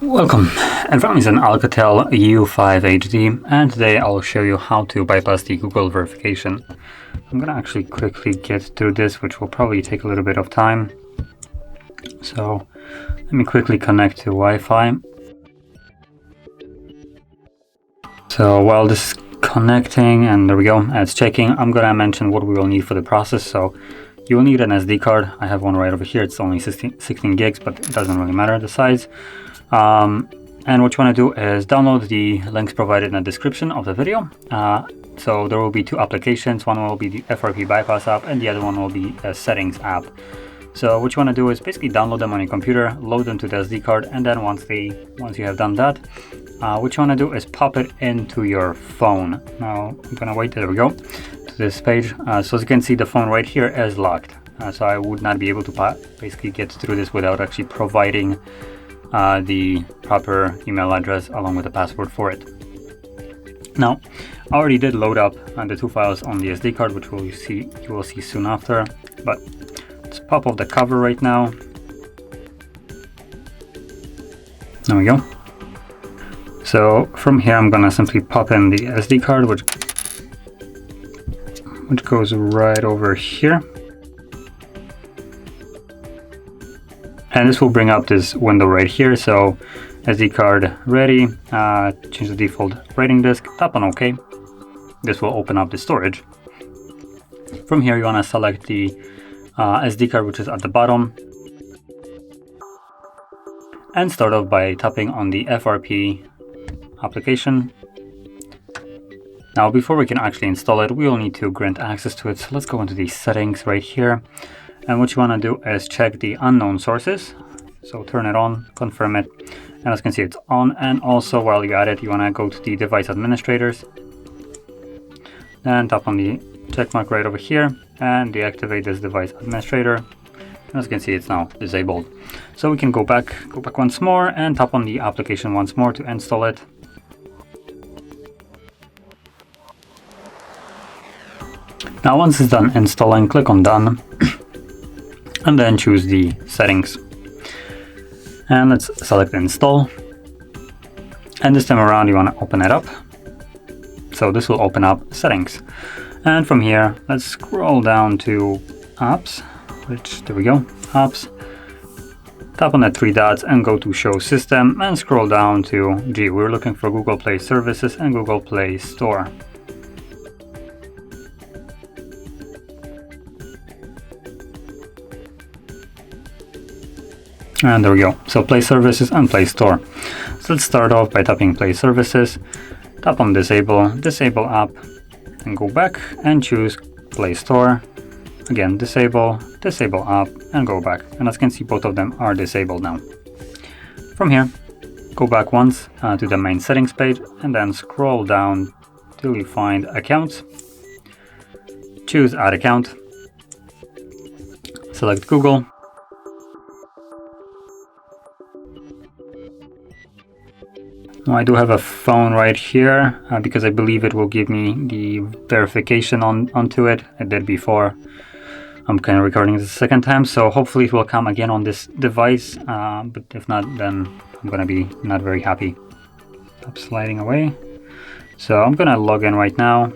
Welcome, and from me is an Alcatel U5 HD, and today I'll show you how to bypass the Google verification. I'm gonna actually quickly get through this, which will probably take a little bit of time. So let me quickly connect to Wi-Fi. So while this is connecting, and there we go, it's checking, I'm gonna mention what we will need for the process. So you will need an SD card. I have one right over here. It's only 16 gigs, but it doesn't really matter the size. And what you want to do is download the links provided in the description of the video. So there will be two applications. One will be the FRP bypass app, and the other one will be a settings app. So what you want to do is basically download them on your computer, load them to the SD card, and then once you have done that, what you want to do is pop it into your phone. Now I'm gonna wait. There we go, to this page. So as you can see, the phone right here is locked. So I would not be able to basically get through this without actually providing the proper email address along with the password for it. Now, I already did load up the two files on the SD card, which you will see soon after. But let's pop off the cover right now. There we go. So from here, I'm gonna simply pop in the SD card, which goes right over here. And this will bring up this window right here. So SD card ready, change the default writing disk, tap on OK. This will open up the storage. From here, you want to select the SD card, which is at the bottom, and start off by tapping on the FRP application. Now, before we can actually install it, we will need to grant access to it. So let's go into the settings right here. And what you want to do is check the unknown sources. So turn it on, confirm it. And as you can see, it's on. And also while you're at it, you want to go to the device administrators. Then tap on the check mark right over here and deactivate this device administrator. And as you can see, it's now disabled. So we can go back once more and tap on the application once more to install it. Now once it's done installing, click on done. And then choose the settings. And let's select install. And this time around, you want to open it up. So this will open up settings. And from here, let's scroll down to apps, there we go, apps. Tap on the three dots and go to show system and scroll down to, we're looking for Google Play Services and Google Play Store. And there we go. So Play Services and Play Store. So let's start off by tapping Play Services. Tap on disable app, and go back and choose Play Store. Again, disable app, and go back. And as you can see, both of them are disabled now. From here, go back once to the main settings page, and then scroll down till you find accounts. Choose add account. Select Google. Now I do have a phone right here because I believe it will give me the verification onto it. I did before. I'm kind of recording this a second time, so hopefully it will come again on this device. But if not, then I'm gonna be not very happy. Stop sliding away. So I'm gonna log in right now.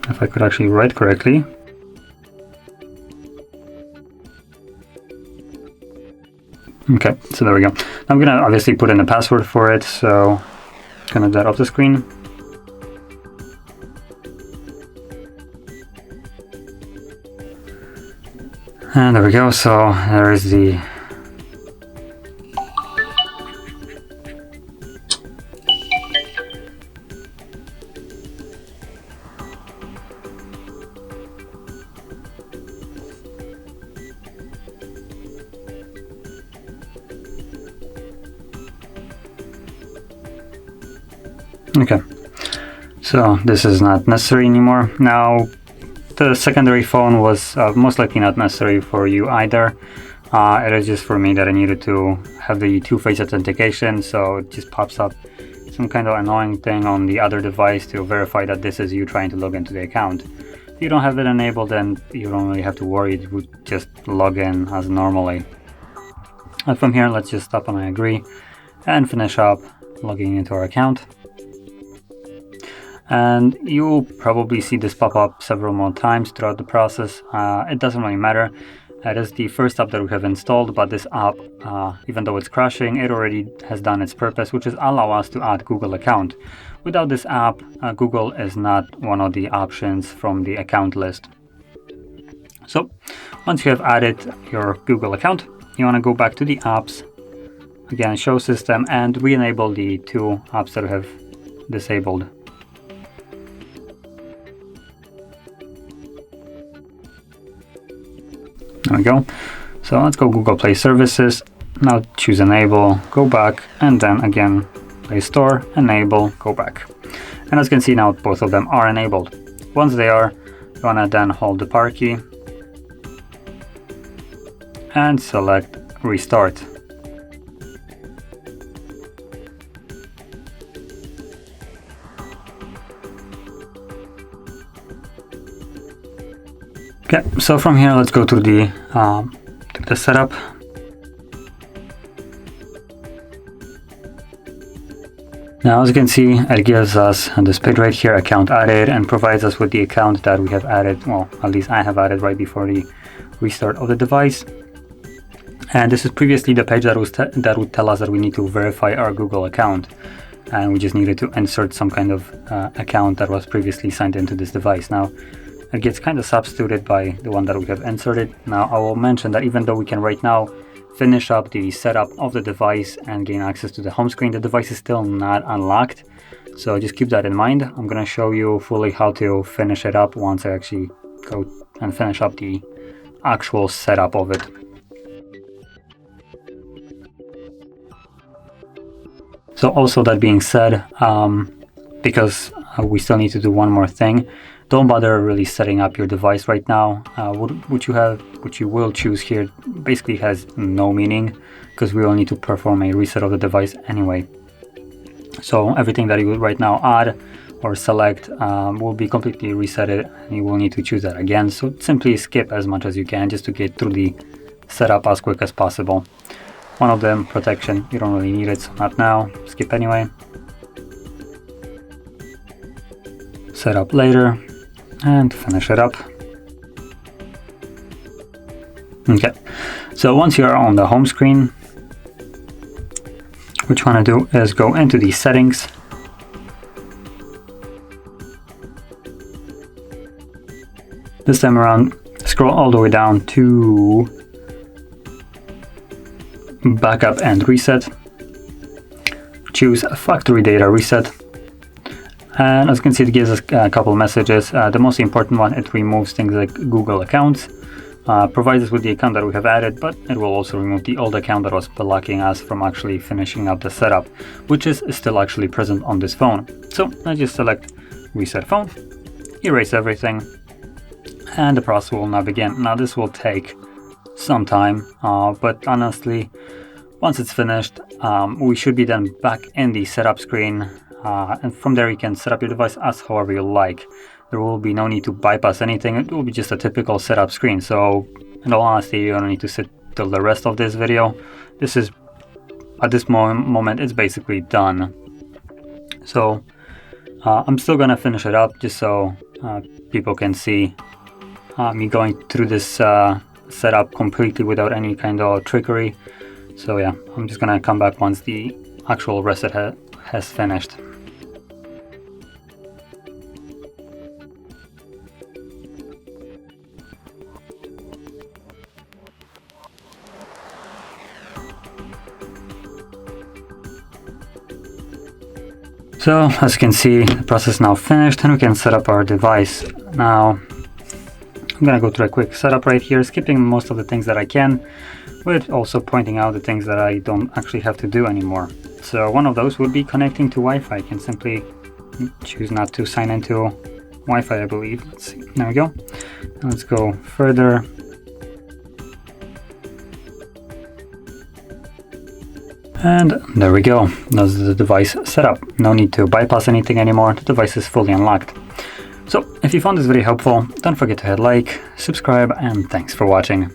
If I could actually write correctly. Okay, so there we go. I'm gonna obviously put in a password for it, so I'm gonna do that off the screen. And there we go, so there is the Okay, so this is not necessary anymore. Now, the secondary phone was most likely not necessary for you either. It is just for me that I needed to have the two-phase authentication, so it just pops up some kind of annoying thing on the other device to verify that this is you trying to log into the account. If you don't have it enabled, then you don't really have to worry. It would just log in as normally. And from here, let's just stop on I agree and finish up logging into our account. And you'll probably see this pop up several more times throughout the process. It doesn't really matter. It is the first app that we have installed, but this app, even though it's crashing, it already has done its purpose, which is allow us to add Google account. Without this app, Google is not one of the options from the account list. So once you have added your Google account, you want to go back to the apps, again, show system, and re-enable the two apps that we have disabled. There we go. So let's go Google Play Services. Now choose enable, go back, and then again Play Store, enable, go back. And as you can see now, both of them are enabled. Once they are, you want to then hold the power key and select restart. Okay, so from here, let's go to the setup. Now, as you can see, it gives us this page right here, account added, and provides us with the account that we have added. Well, at least I have added right before the restart of the device. And this is previously the page that would tell us that we need to verify our Google account, and we just needed to insert some kind of account that was previously signed into this device. Now, it gets kind of substituted by the one that we have inserted. Now I will mention that even though we can right now finish up the setup of the device and gain access to the home screen, the device is still not unlocked. So just keep that in mind. I'm going to show you fully how to finish it up once I actually go and finish up the actual setup of it. So also that being said, because we still need to do one more thing, don't bother really setting up your device right now. What you will choose here basically has no meaning, because we will need to perform a reset of the device anyway. So everything that you would right now add or select will be completely resetted, and you will need to choose that again. So simply skip as much as you can just to get through the setup as quick as possible. One of them, protection, you don't really need it, so not now. Skip anyway. Set up later. And finish it up. Okay, so once you're on the home screen, what you want to do is go into the settings. This time around, scroll all the way down to backup and reset. Choose factory data reset. And as you can see, it gives us a couple of messages. The most important one, it removes things like Google accounts, provides us with the account that we have added, but it will also remove the old account that was blocking us from actually finishing up the setup, which is still actually present on this phone. So I just select reset phone, erase everything, and the process will now begin. Now this will take some time, but honestly, once it's finished, we should be then back in the setup screen. And from there you can set up your device as however you like. There will be no need to bypass anything. It will be just a typical setup screen. So in all honesty, you don't need to sit till the rest of this video. This is, at this moment, it's basically done. So I'm still gonna finish it up just so people can see me going through this setup completely without any kind of trickery. So yeah, I'm just gonna come back once the actual reset has finished. So as you can see, the process is now finished and we can set up our device. Now I'm gonna go through a quick setup right here, skipping most of the things that I can, but also pointing out the things that I don't actually have to do anymore. So one of those would be connecting to Wi-Fi. I can simply choose not to sign into Wi-Fi, I believe. Let's see, there we go. And let's go further. And there we go. That's the device setup. No need to bypass anything anymore. The device is fully unlocked. So if you found this video helpful, don't forget to hit like, subscribe, and thanks for watching.